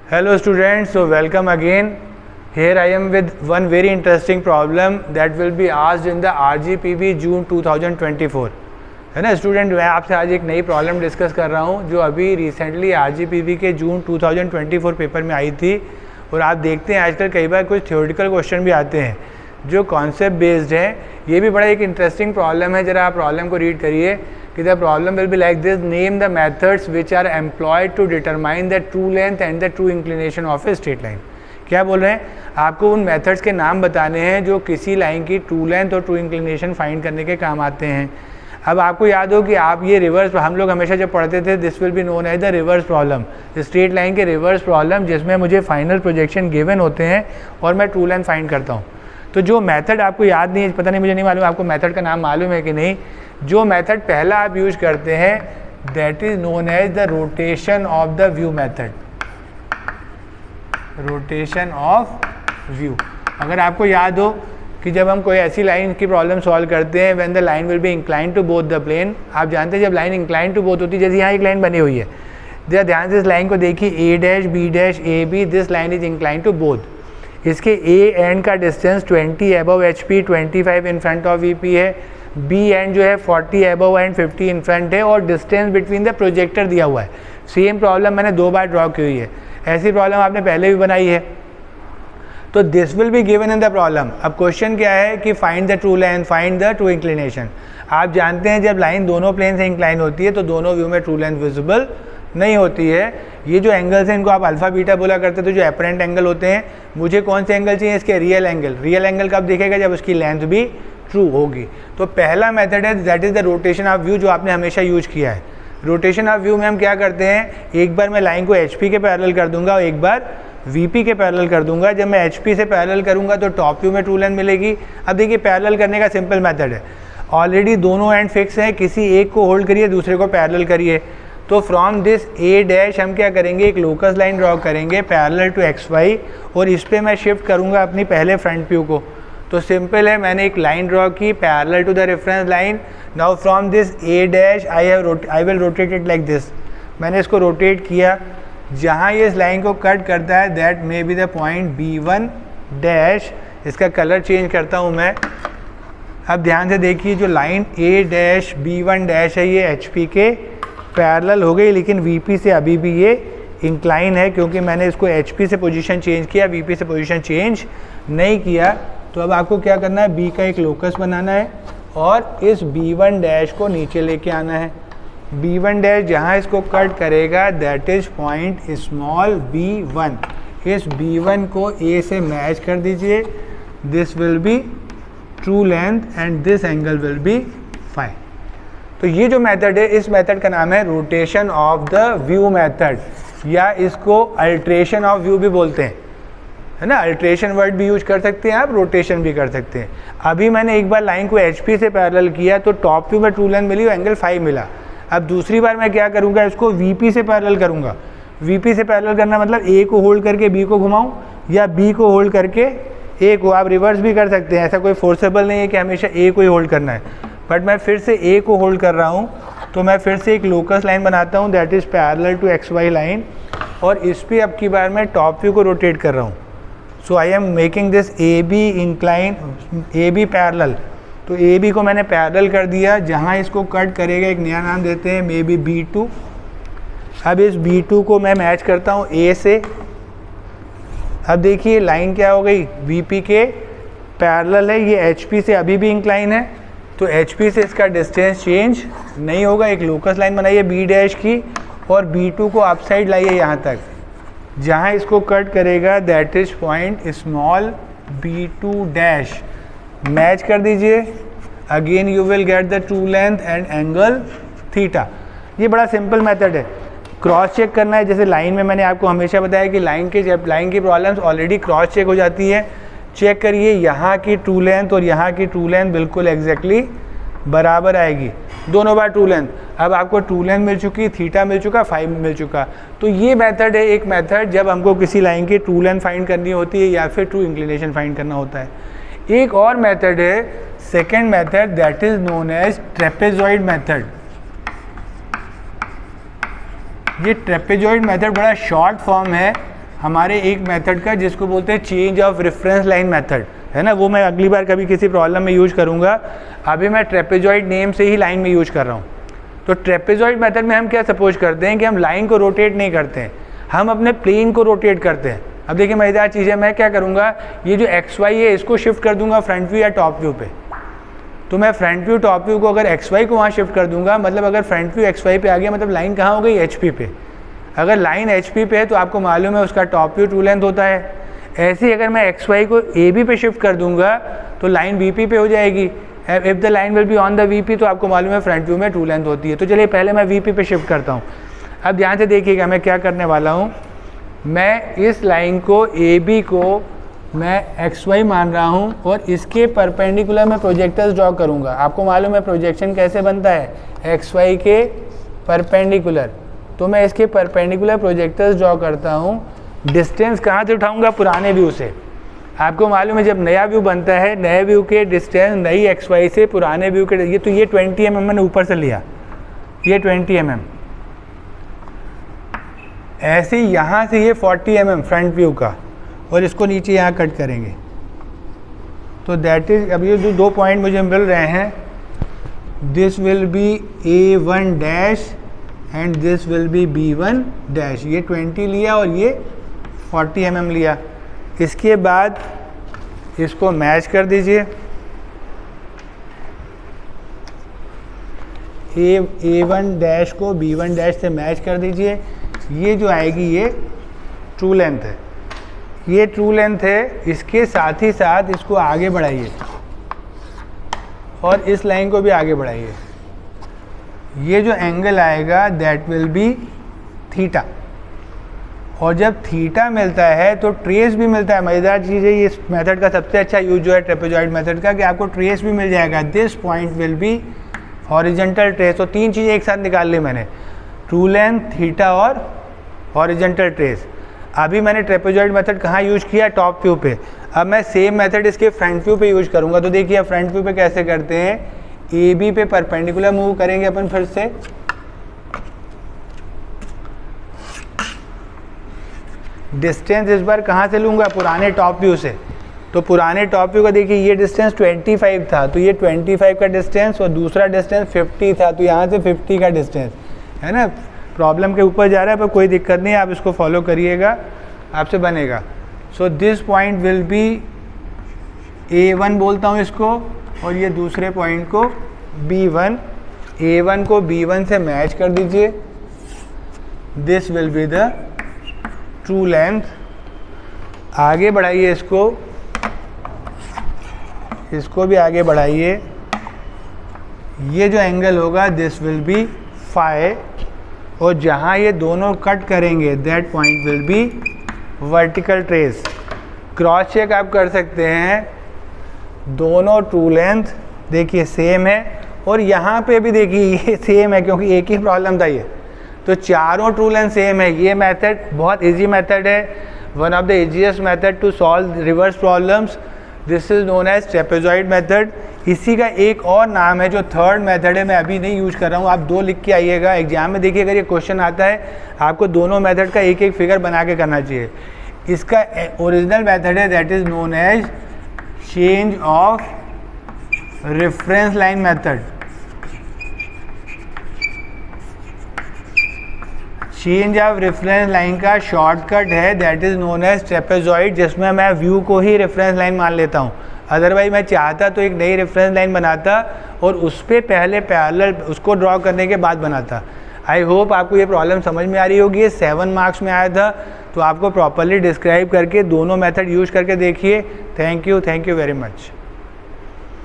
Hello students, so welcome again. Here I am with one very interesting problem that will be asked in the RGPB June 2024. है ना student, मैं आपसे आज एक नई problem discuss कर रहा हूँ जो अभी रिसेंटली RGPB के जून 2024 पेपर में आई थी। और आप देखते हैं आजकल कई बार कुछ थ्योरेटिकल क्वेश्चन भी आते हैं जो कॉन्सेप्ट बेस्ड हैं। ये भी बड़ा एक इंटरेस्टिंग प्रॉब्लम है। ज़रा आप प्रॉब्लम को रीड करिए कि the problem will be like this, name the methods which are employed to determine the true length and the true inclination of a straight line. क्या बोल रहे हैं, आपको उन मेथड्स के नाम बताने हैं जो किसी लाइन की ट्रू लेंथ और ट्रू इंक्लिनेशन फाइंड करने के काम आते हैं। अब आपको याद हो कि आप ये रिवर्स, हम लोग हमेशा जब पढ़ते थे, this will be known as the reverse problem, straight line के रिवर्स प्रॉब्लम, जिसमें मुझे फाइनल प्रोजेक्शन गिवन होते हैं और मैं ट्रू लेंथ फाइंड करता हूँ। तो जो मेथड आपको याद नहीं है, पता नहीं, मुझे नहीं मालूम आपको मेथड का नाम मालूम है कि नहीं, जो मेथड पहला आप यूज करते हैं that is known as the rotation of the view method. Rotation of view, अगर आपको याद हो कि जब हम कोई ऐसी लाइन की प्रॉब्लम सॉल्व करते हैं when the line will be incline to both the plane, आप जानते हैं जब लाइन इंक्लाइन टू बोथ होती है, जैसे यहाँ एक लाइन बनी हुई है, जरा ध्यान से इस लाइन को देखिए, A dash B dash A B, this line is incline to both. इसके ए एंड का distance 20 above H P, 25 in front of V P है, बी एंड जो है 40 अबव एंड 50 इन फ्रंट है, और डिस्टेंस बिटवीन द प्रोजेक्टर दिया हुआ है। सेम प्रॉब्लम मैंने 2 बार ड्रॉ की हुई है, ऐसी प्रॉब्लम आपने पहले भी बनाई है। तो this will be given in the problem. अब क्वेश्चन क्या है कि find the true length, find the true inclination. आप जानते हैं जब लाइन दोनों प्लेन से इंक्लाइन होती है तो दोनों व्यू में ट्रू लेंथ विजिबल नहीं होती है। ये जो एंगल्स हैं इनको आप अल्फा बीटा बोला करते थे, जो एपरेंट एंगल होते हैं। मुझे कौन से एंगल चाहिए, इसके रियल एंगल। रियल एंगल कब दिखेगा, जब उसकी लेंथ भी ट्रू होगी। तो पहला मेथड है that is the rotation of view, जो आपने हमेशा यूज किया है। रोटेशन ऑफ व्यू में हम क्या करते हैं, एक बार मैं लाइन को एच पी के पैरेलल कर दूंगा और एक बार वीपी के पैरेलल कर दूंगा। जब मैं एचपी से पैरेलल करूंगा तो टॉप व्यू में ट्रू लेंथ मिलेगी। अब देखिए पैरेलल करने का सिंपल मेथड है, ऑलरेडी दोनों एंड फिक्स हैं, किसी एक को होल्ड करिए, दूसरे को पैरेलल करिए। तो फ्रॉम दिस ए डैश हम क्या करेंगे, एक लोकस लाइन ड्रॉ करेंगे पैरेलल टू एक्स वाई, और इस पर मैं शिफ्ट करूंगा अपनी पहले फ्रंट व्यू को। तो सिंपल है, मैंने एक लाइन ड्रॉ की parallel to the reference line. Now from this a dash I will rotate it like this. मैंने इसको रोटेट किया, जहाँ ये इस लाइन को कट करता है that may be the point B1 dash. इसका कलर चेंज करता हूँ मैं। अब ध्यान से देखिए, जो line A dash B1 dash है ये HP के पैरेलल हो गई, लेकिन VP से अभी भी ये इंक्लाइन है, क्योंकि मैंने इसको HP से पोजीशन चेंज किया, VP से पोजीशन चेंज नहीं किया। तो अब आपको क्या करना है, B का एक लोकस बनाना है और इस B1 डैश को नीचे लेके आना है। B1 डैश जहाँ इसको कट करेगा that is point small B1। इस B1 को A से मैच कर दीजिए, this will be true length and this angle will be phi. तो ये जो मेथड है, इस मेथड का नाम है rotation of the view method, या इसको अल्ट्रेशन ऑफ व्यू भी बोलते हैं, है ना। अल्ट्रेशन वर्ड भी यूज कर सकते हैं आप, रोटेशन भी कर सकते हैं। अभी मैंने एक बार लाइन को HP से पैरेलल किया तो टॉप व्यू में ट्रू लेंथ मिली और एंगल फाई मिला। अब दूसरी बार मैं क्या करूँगा, इसको VP से पैरेलल करूँगा। VP से पैरेलल करना मतलब A को होल्ड करके B को घुमाऊँ, या B को होल्ड करके A को। आप रिवर्स भी कर सकते हैं, ऐसा कोई फोर्सेबल नहीं है कि हमेशा A को ही होल्ड करना है। बट मैं फिर से A को होल्ड कर रहा हूँ, तो मैं फिर से एक लोकस लाइन बनाता हूँ that is parallel to XY line, और इस पर अब की बार मैं टॉप व्यू को रोटेट कर रहा हूँ। So I am making this AB incline, AB parallel. तो AB को मैंने पैरेलल कर दिया, जहाँ इसको कट करेगा एक नया नाम देते हैं मे बी B2। अब इस B2 को मैं मैच करता हूँ A से। अब देखिए लाइन क्या हो गई, VP के पैरेलल है, ये HP से अभी भी इंक्लाइन है, तो HP से इसका डिस्टेंस चेंज नहीं होगा। एक लोकस लाइन बनाइए B डैश की, और B2 को अपसाइड लाइए यहाँ तक, जहाँ इसको कट करेगा that is point small B2 dash. Match कर दीजिए, again you will get the true length and angle theta. ये बड़ा सिंपल मेथड है। क्रॉस चेक करना है, जैसे लाइन में मैंने आपको हमेशा बताया कि लाइन की प्रॉब्लम्स ऑलरेडी क्रॉस चेक हो जाती है। चेक करिए, यहाँ की ट्रू लेंथ और यहाँ की ट्रू लेंथ बिल्कुल एग्जैक्टली बराबर आएगी, दोनों बार ट्रू लेंथ। अब आपको ट्रू लेंथ मिल चुकी, थीटा मिल चुका, फाई मिल चुका। तो ये मेथड है एक मेथड जब हमको किसी लाइन की ट्रू लेंथ फाइंड करनी होती है या फिर ट्रू इंक्लिनेशन फाइंड करना होता है। एक और मेथड है, second method, that is known as trapezoid method. ये ट्रेपेजॉइड मेथड बड़ा शॉर्ट फॉर्म है, हमारे एक मेथड का जिसको बोलते हैं change of reference line method, है ना, वो मैं अगली बार कभी किसी प्रॉब्लम में यूज करूँगा। अभी मैं ट्रेपेजॉइड नेम से ही लाइन में यूज कर रहा हूँ। तो ट्रेपेजॉइड मेथड में हम क्या सपोज करते हैं कि हम लाइन को रोटेट नहीं करते हैं, हम अपने प्लेन को रोटेट करते हैं। अब देखिए मज़ेदार चीज़ है, मैं क्या करूँगा, ये जो एक्स वाई है इसको शिफ्ट कर दूंगा फ्रंट व्यू या टॉप व्यू पे। तो मैं फ्रंट व्यू टॉप व्यू को अगर एक्स वाई को वहाँ शिफ्ट कर दूंगा, मतलब अगर फ्रंट व्यू एक्स वाई पे आ गया, मतलब लाइन कहाँ हो गई, एच पी पे। अगर लाइन एच पी पे है तो आपको मालूम है उसका टॉप व्यू ट्रू लेंथ होता है। ऐसे ही अगर मैं एक्स वाई को ए बी पे शिफ्ट कर दूंगा तो लाइन वी पी पे हो जाएगी। If the line will be on the V P तो आपको मालूम है फ्रंट व्यू में ट्रू लेंथ होती है। तो चलिए पहले मैं वी पी पे शिफ्ट करता हूँ। अब ध्यान से देखिएगा मैं क्या करने वाला हूँ, मैं इस लाइन को ए बी को मैं एक्स वाई मान रहा हूँ और इसके परपेंडिकुलर मैं प्रोजेक्टर्स ड्रॉ करूँगा। आपको मालूम है प्रोजेक्शन कैसे बनता है, एक्स वाई के परपेंडिकुलर। तो मैं इसके परपेंडिकुलर प्रोजेक्टर्स ड्रॉ करता हूँ। डिस्टेंस कहाँ से उठाऊँगा, पुराने व्यू से। आपको मालूम है जब नया व्यू बनता है, नए व्यू के डिस्टेंस नई एक्स वाई से पुराने व्यू के, ये तो ये 20 mm मैंने ऊपर से लिया, ये 20 mm। ऐसे ही यहाँ से ये 40 mm फ्रंट व्यू का, और इसको नीचे यहाँ कट करेंगे। तो दैट इज, अब ये जो दो पॉइंट मुझे मिल रहे हैं, this will B A1 dash and this will B B1 dash. ये 20 लिया और ये 40 mm लिया। इसके बाद इसको मैच कर दीजिए, A1 डैश को B1 डैश से मैच कर दीजिए। ये जो आएगी ये ट्रू लेंथ है, ये ट्रू लेंथ है। इसके साथ ही साथ इसको आगे बढ़ाइए और इस लाइन को भी आगे बढ़ाइए। ये जो एंगल आएगा दैट विल बी थीटा, और जब थीटा मिलता है तो ट्रेस भी मिलता है। मज़ेदार चीज़ है ये, इस मेथड का सबसे अच्छा यूज जो है ट्रेपेजॉइड मेथड का, कि आपको ट्रेस भी मिल जाएगा। This point will B horizontal trace. तो तीन चीज़ें एक साथ निकाल ली मैंने, ट्रू लेंथ, थीटा और हॉरिजेंटल ट्रेस। अभी मैंने ट्रेपेजॉइड मेथड कहाँ यूज किया, टॉप व्यू पे। अब मैं सेम मेथड इसके फ्रंट व्यू पे यूज करूँगा। तो देखिए फ्रंट व्यू पे कैसे करते हैं, ए बी पे परपेंडिकुलर मूव करेंगे अपन फिर से। डिस्टेंस इस बार कहाँ से लूँगा, पुराने टॉप व्यू से। तो पुराने टॉप व्यू का देखिए ये डिस्टेंस 25 था, तो ये 25 का डिस्टेंस, और दूसरा डिस्टेंस 50 था, तो यहाँ से 50 का डिस्टेंस है ना। प्रॉब्लम के ऊपर जा रहा है पर कोई दिक्कत नहीं है, आप इसको फॉलो करिएगा, आपसे बनेगा। So this point will B A1 बोलता हूँ इसको, और ये दूसरे पॉइंट को B1। A1 को B1 से मैच कर दीजिए। This will be the true length. आगे बढ़ाइए इसको, इसको भी आगे बढ़ाइए। ये जो एंगल होगा दिस विल बी फाई, और जहाँ ये दोनों कट करेंगे that point will be vertical trace. Cross check आप कर सकते हैं, दोनों ट्रू लेंथ देखिए सेम है, और यहाँ पे भी देखिए ये सेम है क्योंकि एक ही प्रॉब्लम था ये। तो चारों ट्रू लेंथ सेम है। ये मेथड बहुत इजी मेथड है, one of the easiest method to solve reverse problems. This is known as trapezoid method. इसी का एक और नाम है जो थर्ड मेथड है, मैं अभी नहीं यूज कर रहा हूँ, आप दो लिख के आइएगा एग्जाम में। देखिए अगर ये क्वेश्चन आता है आपको दोनों मेथड का एक एक फिगर बना के करना चाहिए। इसका ओरिजिनल मेथड है that is known as change of reference line method. Change of reference line का शॉर्टकट है that is known as trapezoid, जिसमें मैं व्यू को ही रेफरेंस लाइन मान लेता हूँ। अदरवाइज मैं चाहता तो एक नई रेफरेंस लाइन बनाता और उस पर पहले पैरेलल उसको ड्रॉ करने के बाद बनाता। आई होप आपको ये प्रॉब्लम समझ में आ रही होगी। ये 7 मार्क्स में आया था, तो आपको प्रॉपरली डिस्क्राइब करके दोनों मेथड यूज करके देखिए। Thank you very much.